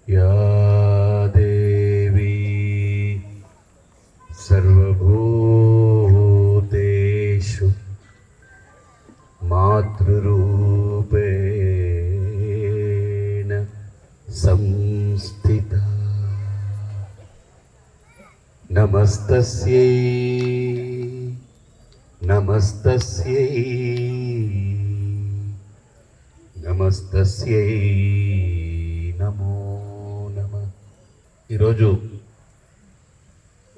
या देवी सर्वभूतेषु मातृरूपेण संस्थिता नमस्तस्यै नमस्तस्यै నమస్తస్యై నమో నమః. ఈరోజు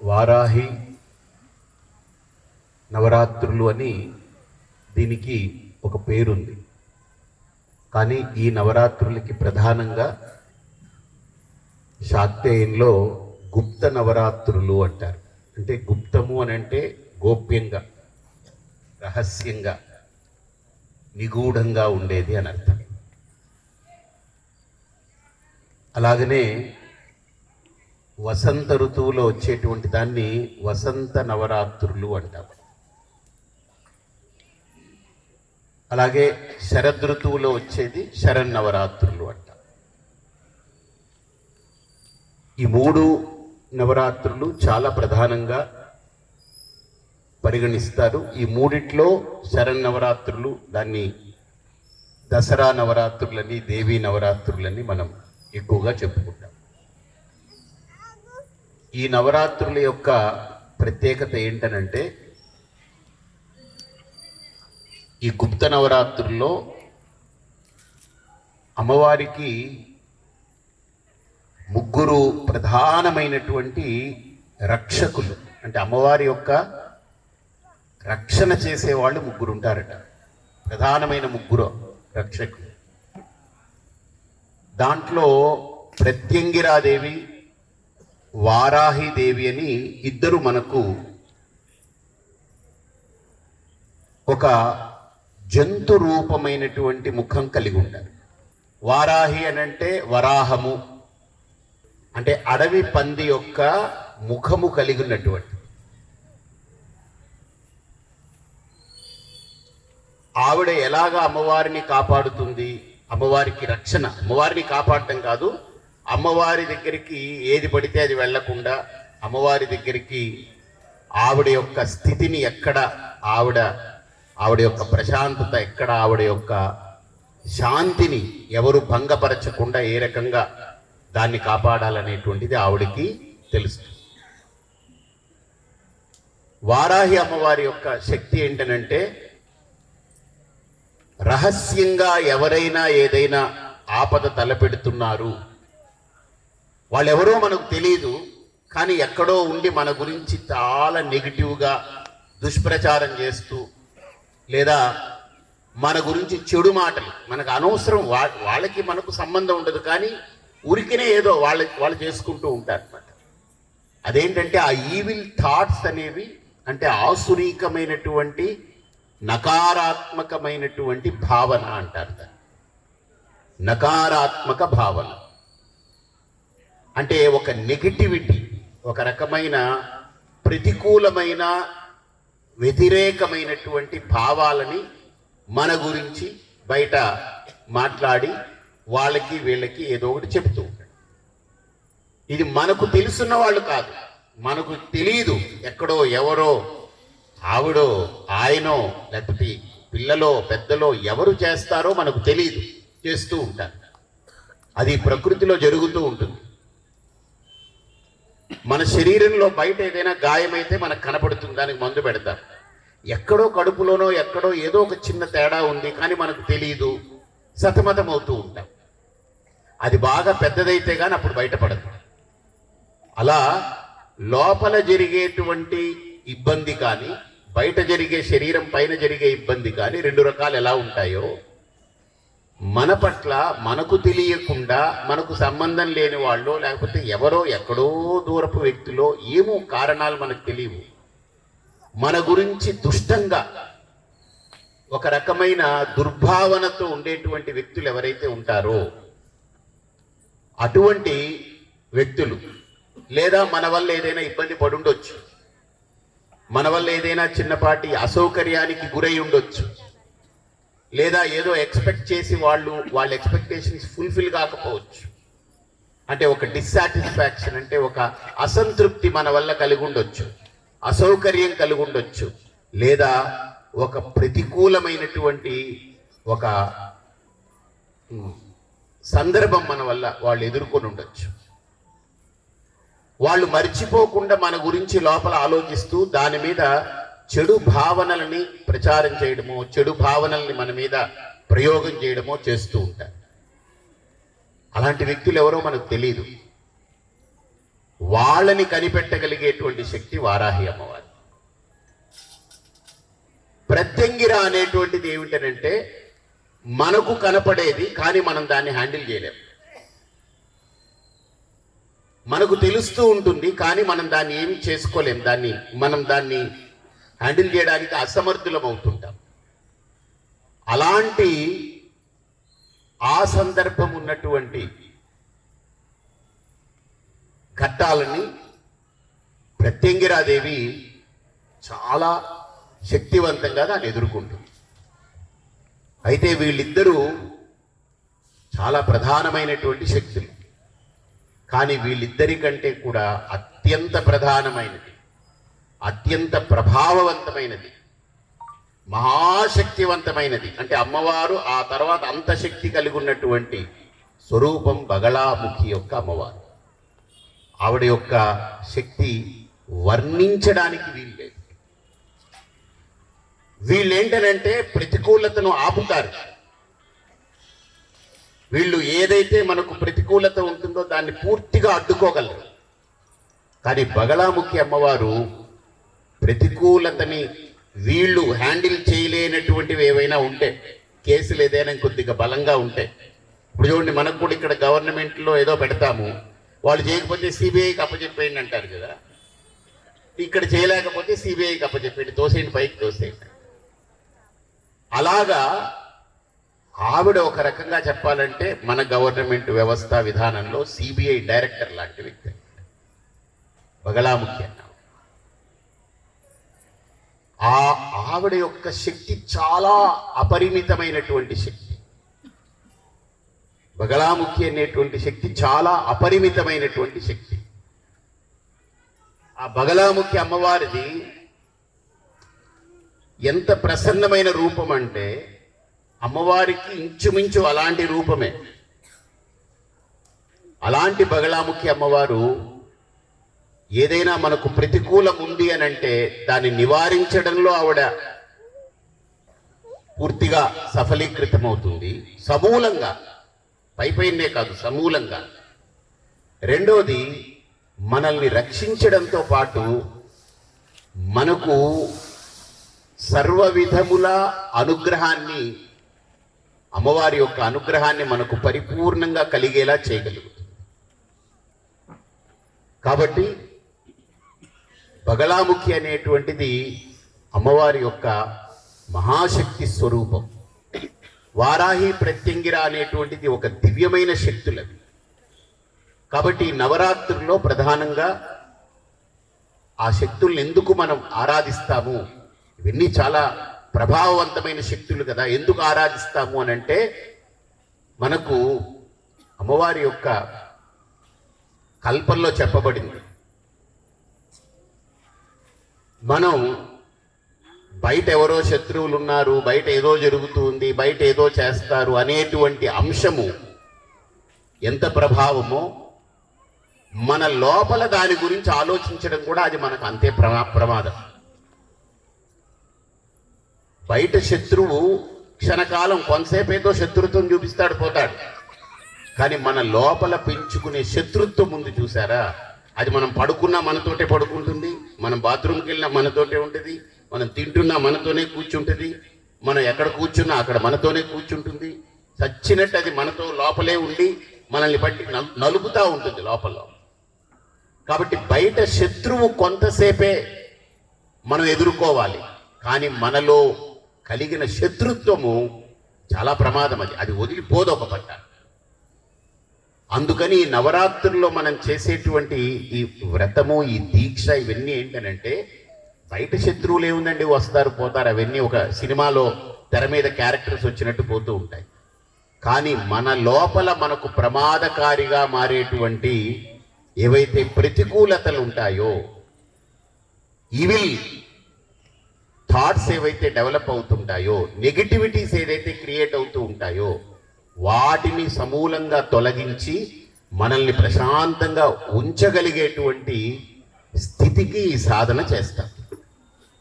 వారాహి నవరాత్రులు అని దీనికి ఒక పేరుంది. కానీ ఈ నవరాత్రులకి ప్రధానంగా శాక్తేయంలో గుప్త నవరాత్రులు అంటారు. అంటే గుప్తము అని అంటే గోప్యంగా, రహస్యంగా, నిగూఢంగా ఉండేది అని అర్థం. అలాగనే వసంత ఋతువులో వచ్చేటువంటి దాన్ని వసంత నవరాత్రులు అంటారు. అలాగే శరదృతువులో వచ్చేది శరన్నవరాత్రులు అంటారు. ఈ మూడు నవరాత్రులు చాలా ప్రధానంగా పరిగణిస్తారు. ఈ మూడిట్లో శరన్నవరాత్రులు, దాన్ని దసరా నవరాత్రులని, దేవీ నవరాత్రులని మనం ఎక్కువగా చెప్పుకుంటాం. ఈ నవరాత్రుల యొక్క ప్రత్యేకత ఏంటనంటే, ఈ గుప్త నవరాత్రుల్లో అమ్మవారికి ముగ్గురు ప్రధానమైనటువంటి రక్షకులు, అంటే అమ్మవారి యొక్క రక్షణ చేసేవాళ్ళు ముగ్గురు ఉంటారట. ప్రధానమైన ముగ్గురు రక్షకులు. దాంట్లో ప్రత్యంగిరాదేవి, వారాహిదేవి అని ఇద్దరు మనకు ఒక జంతు రూపమైనటువంటి ముఖం కలిగి ఉంటారు. వారాహి అనంటే వరాహము, అంటే అడవి పంది యొక్క ముఖము కలిగి ఉన్నటువంటి. ఆవిడ ఎలాగా అమ్మవారిని కాపాడుతుంది, అమ్మవారికి రక్షణ, అమ్మవారిని కాపాడటం కాదు, అమ్మవారి దగ్గరికి ఏది పడితే అది వెళ్లకుండా, అమ్మవారి దగ్గరికి ఆవిడ యొక్క స్థితిని ఎక్కడ, ఆవిడ యొక్క ప్రశాంతత ఎక్కడ, ఆవిడ యొక్క శాంతిని ఎవరు భంగపరచకుండా ఏ రకంగా దాన్ని కాపాడాలనేటువంటిది ఆవిడకి తెలుసు. వారాహి అమ్మవారి యొక్క శక్తి ఏంటనంటే, రహస్యంగా ఎవరైనా ఏదైనా ఆపద తలపెడుతున్నారు, వాళ్ళెవరో మనకు తెలియదు, కానీ ఎక్కడో ఉండి మన గురించి చాలా నెగిటివ్గా దుష్ప్రచారం చేస్తూ, లేదా మన గురించి చెడు మాటలు, మనకు అనవసరం, వాళ్ళకి మనకు సంబంధం ఉండదు, కానీ ఊరికనే ఏదో వాళ్ళు చేసుకుంటూ ఉంటారు అన్నమాట. అదేంటంటే ఆ ఈవిల్ థాట్స్ అనేవి, అంటే ఆసురీకమైనటువంటి నకారాత్మకమైనటువంటి భావన అంటారు దాన్ని. నకారాత్మక భావన అంటే ఒక నెగిటివిటీ, ఒక రకమైన ప్రతికూలమైన వ్యతిరేకమైనటువంటి భావాలని మన గురించి బయట మాట్లాడి వాళ్ళకి వీళ్ళకి ఏదో ఒకటి చెబుతూ ఉంటాడు. ఇది మనకు తెలుసున్న వాళ్ళు కాదు, మనకు తెలియదు, ఎక్కడో ఎవరో ఆవిడో ఆయనో లేకపోతే పిల్లలో పెద్దలో ఎవరు చేస్తారో మనకు తెలియదు, చేస్తూ ఉంటారు. అది ప్రకృతిలో జరుగుతూ ఉంటుంది. మన శరీరంలో బయట ఏదైనా గాయమైతే మనకు కనపడుతుంది, దానికి మందు పెడతారు. ఎక్కడో కడుపులోనో ఎక్కడో ఏదో ఒక చిన్న తేడా ఉంది, కానీ మనకు తెలియదు, సతమతం అవుతూ ఉంటాం. అది బాగా పెద్దదైతే కానీ అప్పుడు బయటపడదు. అలా లోపల జరిగేటువంటి ఇబ్బంది కానీ, బయట జరిగే శరీరం పైన జరిగే ఇబ్బంది కానీ రెండు రకాలు ఎలా ఉంటాయో, మన పట్ల మనకు తెలియకుండా, మనకు సంబంధం లేని వాళ్ళు, లేకపోతే ఎవరో ఎక్కడో దూరపు వ్యక్తులో, ఏమో కారణాలు మనకు తెలియవు, మన గురించి దుష్టంగా ఒక రకమైన దుర్భావనతో ఉండేటువంటి వ్యక్తులు ఎవరైతే ఉంటారో, అటువంటి వ్యక్తులు, లేదా మన వల్ల ఏదైనా ఇబ్బంది పడుండొచ్చు, మన వల్ల ఏదైనా చిన్నపాటి అసౌకర్యానికి గురై ఉండొచ్చు, లేదా ఏదో ఎక్స్పెక్ట్ చేసి వాళ్ళ ఎక్స్పెక్టేషన్స్ ఫుల్ఫిల్ కాకపోవచ్చు. అంటే ఒక డిస్సాటిస్ఫాక్షన్, అంటే ఒక అసంతృప్తి మన వల్ల కలిగి ఉండొచ్చు, అసౌకర్యం కలిగి ఉండొచ్చు, లేదా ఒక ప్రతికూలమైనటువంటి ఒక సందర్భం మన వల్ల వాళ్ళు ఎదుర్కొని ఉండొచ్చు. వాళ్ళు మర్చిపోకుండా మన గురించి లోపల ఆలోచిస్తూ దాని మీద చెడు భావనలని ప్రచారం చేయడమో, చెడు భావనల్ని మన మీద ప్రయోగం చేయడమో చేస్తూ ఉంటారు. అలాంటి వ్యక్తులు ఎవరో మనకు తెలియదు. వాళ్ళని కనిపెట్టగలిగేటువంటి శక్తి వారాహి అమ్మవారు. ప్రత్యంగిర అనేటువంటిది ఏమిటనంటే మనకు కనపడేది, కానీ మనం దాన్ని హ్యాండిల్ చేయలేము. మనకు తెలుస్తూ ఉంటుంది, కానీ మనం దాన్ని ఏమి చేసుకోలేం. మనం దాన్ని హ్యాండిల్ చేయడానికి అసమర్థులం అవుతుంటాం. అలాంటి ఆ సందర్భం ఉన్నటువంటి ఘట్టాలని ప్రత్యంగిరాదేవి చాలా శక్తివంతంగా దాన్ని ఎదుర్కొంటుంది. అయితే వీళ్ళిద్దరూ చాలా ప్రధానమైనటువంటి శక్తులు. కానీ వీళ్ళిద్దరి కంటే కూడా అత్యంత ప్రధానమైనది, అత్యంత ప్రభావవంతమైనది, మహాశక్తివంతమైనది, అంటే అమ్మవారు ఆ తర్వాత అంత శక్తి కలిగి ఉన్నటువంటి స్వరూపం బగళాముఖి యొక్క అమ్మవారు. ఆవిడ యొక్క శక్తి వర్ణించడానికి వీల్లేదు. వీళ్ళేంటనంటే ప్రతికూలతను ఆపుతారు. వీళ్ళు ఏదైతే మనకు ప్రతికూలత ఉంటుందో దాన్ని పూర్తిగా అడ్డుకోగలరు. కానీ బగళాముఖి అమ్మవారు ప్రతికూలతని వీళ్ళు హ్యాండిల్ చేయలేనటువంటివి ఏవైనా ఉంటే, కేసులు ఏదైనా కొద్దిగా బలంగా ఉంటే, ఇప్పుడు చూడండి, మనకు కూడా ఇక్కడ గవర్నమెంట్లో ఏదో పెడతాము, వాళ్ళు చేయకపోతే సిబిఐకి అప్పచెప్పేయండి అంటారు కదా. ఇక్కడ చేయలేకపోతే సిబిఐకి అప్పచెప్పేయండి, తోసేయండి, పైకి తోసేయండి. అలాగా ఆవిడ ఒక రకంగా చెప్పాలంటే మన గవర్నమెంట్ వ్యవస్థ విధానంలో సిబిఐ డైరెక్టర్ లాంటి వ్యక్తి బగళాముఖి అన్న. ఆవిడ యొక్క శక్తి చాలా అపరిమితమైనటువంటి శక్తి. బగళాముఖి అనేటువంటి శక్తి చాలా అపరిమితమైనటువంటి శక్తి. ఆ బగళాముఖి అమ్మవారిది ఎంత ప్రసన్నమైన రూపం అంటే అమ్మవారికి ఇంచుమించు అలాంటి రూపమే. అలాంటి బగళాముఖి అమ్మవారు ఏదైనా మనకు ప్రతికూలం ఉంది అని అంటే దాన్ని నివారించడంలో ఆవిడ పూర్తిగా సఫలీకృతమవుతుంది, సమూలంగా, పైపైనే కాదు సమూలంగా. రెండోది, మనల్ని రక్షించడంతో పాటు మనకు సర్వ విధముల అనుగ్రహాన్ని, అమ్మవారి యొక్క అనుగ్రహాన్ని మనకు పరిపూర్ణంగా కలిగేలా చేయగలుగుతుంది. కాబట్టి బగళాముఖి అనేటువంటిది అమ్మవారి యొక్క మహాశక్తి స్వరూపం. వారాహి ప్రత్యంగిర అనేటువంటిది ఒక దివ్యమైన శక్తులవి. కాబట్టి నవరాత్రుల్లో ప్రధానంగా ఆ శక్తుల్ని ఎందుకు మనం ఆరాధిస్తాము, ఇవన్నీ చాలా ప్రభావవంతమైన శక్తులు కదా. ఎందుకు ఆరాధిస్తాము అని అంటే మనకు అమ్మవారి యొక్క కల్పంలో చెప్పబడింది, మనం బయట ఎవరో శత్రువులు ఉన్నారు, బయట ఏదో జరుగుతుంది, బయట ఏదో చేస్తారు అనేటువంటి అంశము ఎంత ప్రభావమో మన లోపల దాని గురించి ఆలోచించడం కూడా అది మనకు అంతే ప్రమాదం. బయట శత్రువు క్షణకాలం కొంతసేపు ఏదో శత్రుత్వం చూపిస్తాడు, పోతాడు. కానీ మన లోపల పెంచుకునే శత్రుత్వం ఉంది చూసారా, అది మనం పడుకున్నా మనతోటే పడుకుంటుంది, మనం బాత్రూమ్కి వెళ్ళినా మనతోటే ఉంటుంది, మనం తింటున్నా మనతోనే కూర్చుంటుంది, మనం ఎక్కడ కూర్చున్నా అక్కడ మనతోనే కూర్చుంటుంది. చచ్చినట్టు అది మనతో లోపలే ఉండి మనల్ని బట్టి నలుపుతూ ఉంటుంది లోపల. కాబట్టి బయట శత్రువు కొంతసేపే మనం ఎదుర్కోవాలి, కానీ మనలో కలిగిన శత్రుత్వము చాలా ప్రమాదం. అది వదిలిపోదు ఒక పట్ట. అందుకని నవరాత్రుల్లో మనం చేసేటువంటి ఈ వ్రతము, ఈ దీక్ష, ఇవన్నీ ఏంటనంటే బయట శత్రువులు ఏముందండి, వస్తారు పోతారు, అవన్నీ ఒక సినిమాలో తెర మీద క్యారెక్టర్స్ వచ్చినట్టు పోతూ ఉంటాయి. కానీ మన లోపల మనకు ప్రమాదకారిగా మారేటువంటి ఏవైతే ప్రతికూలతలు ఉంటాయో, ఈవిల్ థాట్స్ ఏవైతే డెవలప్ అవుతుంటాయో, నెగిటివిటీస్ ఏదైతే క్రియేట్ అవుతూ ఉంటాయో, వాటిని సమూలంగా తొలగించి మనల్ని ప్రశాంతంగా ఉంచగలిగేటువంటి స్థితికి ఈ సాధన చేస్తాం.